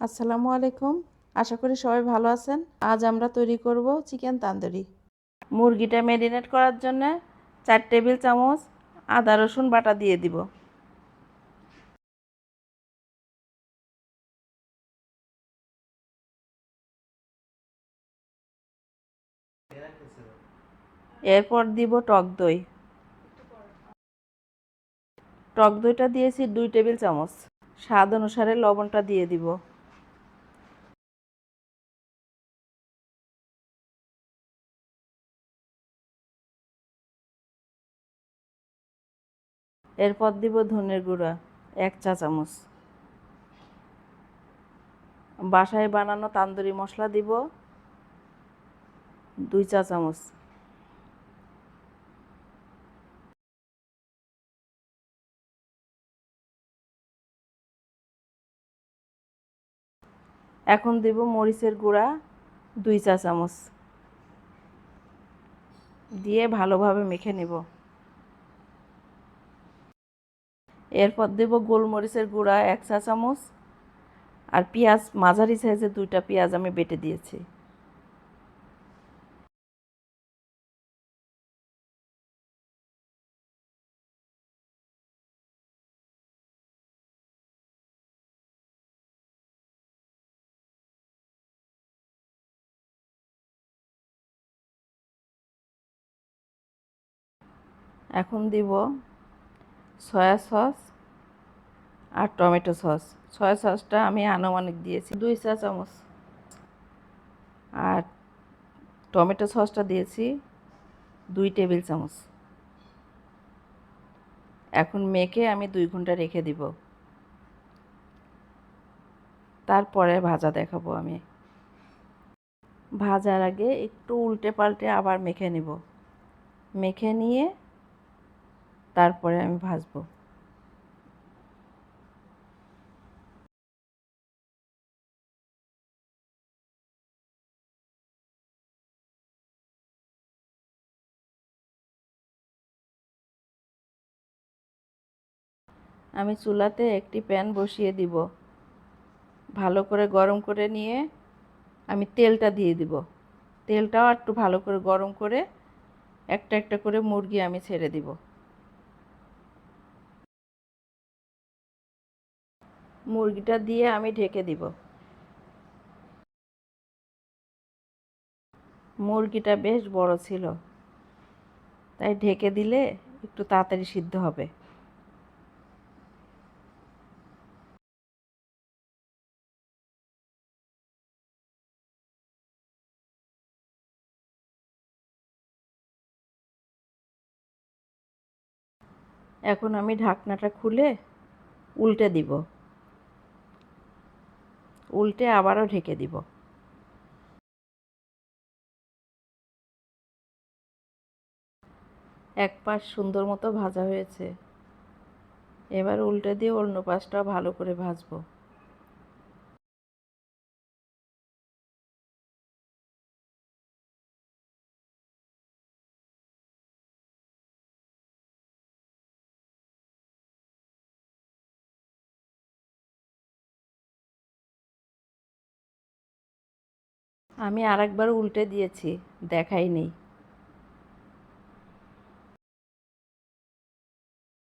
আসসালামু আলাইকুম। আশা করি সবাই ভালো আছেন। আজ আমরা তৈরি করব চিকেন তান্দুরি। মুরগিটা ম্যারিনেট করার জন্য 4 টেবিল চামচ আদা রসুন বাটা দিয়ে দিব। এরপর দিব টক দই। টক দইটা দিয়েছি 2 টেবিল চামচ। স্বাদ অনুসারে লবণটা দিয়ে দিব। এরপর দিব ধনের গুঁড়া 1 চা চামচ। বাসায় বানানো তান্দুরি মশলা দিব 2 চা চামচ। এখন দিব মরিচের গুঁড়া 2 চা চামচ। দিয়ে ভালোভাবে মেখে নেব। এরপর দেব গোলমরিচের গুঁড়া 1 চা চামচ আর পেঁয়াজ মাঝারি সাইজের 2টা পেঁয়াজ আমি বেটে দিয়েছি। এখন দিব সয়া সস আর টমেটো সস। সয়া সসটা আমি আনুমানিক দিয়েছি 2 চা চামচ আর টমেটো সসটা দিয়েছি 2 টেবিল চামচ। এখন মেখে আমি 2 ঘন্টা রেখে দিব। তারপরে ভাজা দেখাবো আমি। ভাজার আগে একটু উল্টে পাল্টে আবার মেখে নেব। মেখে নিয়ে তারপরে আমি ভাজবো। আমি চুলাতে একটি প্যান বসিয়ে দিব। ভালো করে গরম করে নিয়ে আমি তেলটা দিয়ে দিব। তেলটাও একটু ভালো করে গরম করে একটা একটা করে মুরগি আমি ছেড়ে দিব। মুরগিটা দিয়ে আমি ঢেকে দিব। মুরগিটা বেশ বড় ছিল, তাই ঢেকে দিলে একটু তাড়াতাড়ি সিদ্ধ হবে। এখন আমি ঢাকনাটা খুলে উল্টে দিব। উল্টে আবারও ঢেকে দিব। এক পাশ সুন্দর মতো ভাজা হয়েছে। এবার উল্টে দিয়ে অন্য পাশটাও ভালো করে ভাজবো। আমি আরেকবার উল্টে দিয়েছি, দেখাইনি।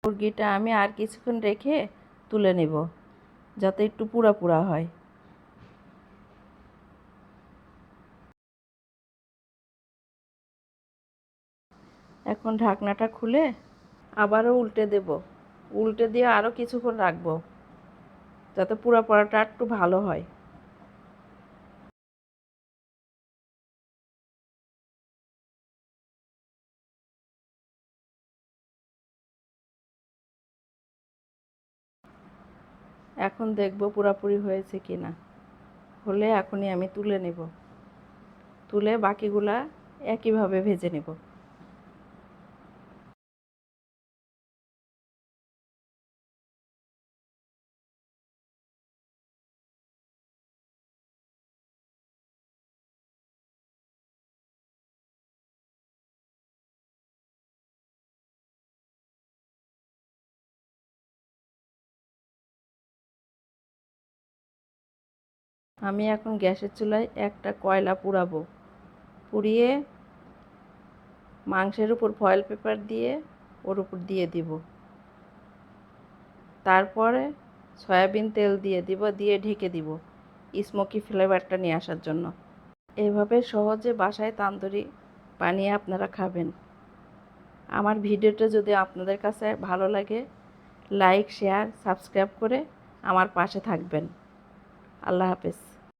মুরগিটা আমি আর কিছুক্ষণ রেখে তুলে নেব, যাতে একটু পুড়া পুড়া হয়। এখন ঢাকনাটা খুলে আবারও উল্টে দেব। উল্টে দিয়ে আরও কিছুক্ষণ রাখবো, যাতে পুড়া পোড়াটা একটু ভালো হয়। এখন দেখব পুরাপুরি হয়েছে কি না। হলে এখনই আমি তুলে নেব। তুলে বাকিগুলা একইভাবে ভেজে নেব। আমি এখন গ্যাসের চুলায় একটা কয়লা পুড়াবো। পুড়িয়ে মাংসের উপর ফয়েল পেপার দিয়ে ওর উপর দিয়ে দিব। তারপরে সয়াবিন তেল দিয়ে দিব, দিয়ে ঢেকে দিব স্মোকি ফ্লেভারটা নিয়ে আসার জন্য। এভাবে সহজে বাসায় তান্দুরি বানিয়ে আপনারা খাবেন। আমার ভিডিওটা যদি আপনাদের কাছে ভালো লাগে, লাইক, শেয়ার, সাবস্ক্রাইব করে আমার পাশে থাকবেন। আল্লাহ হাফেজ।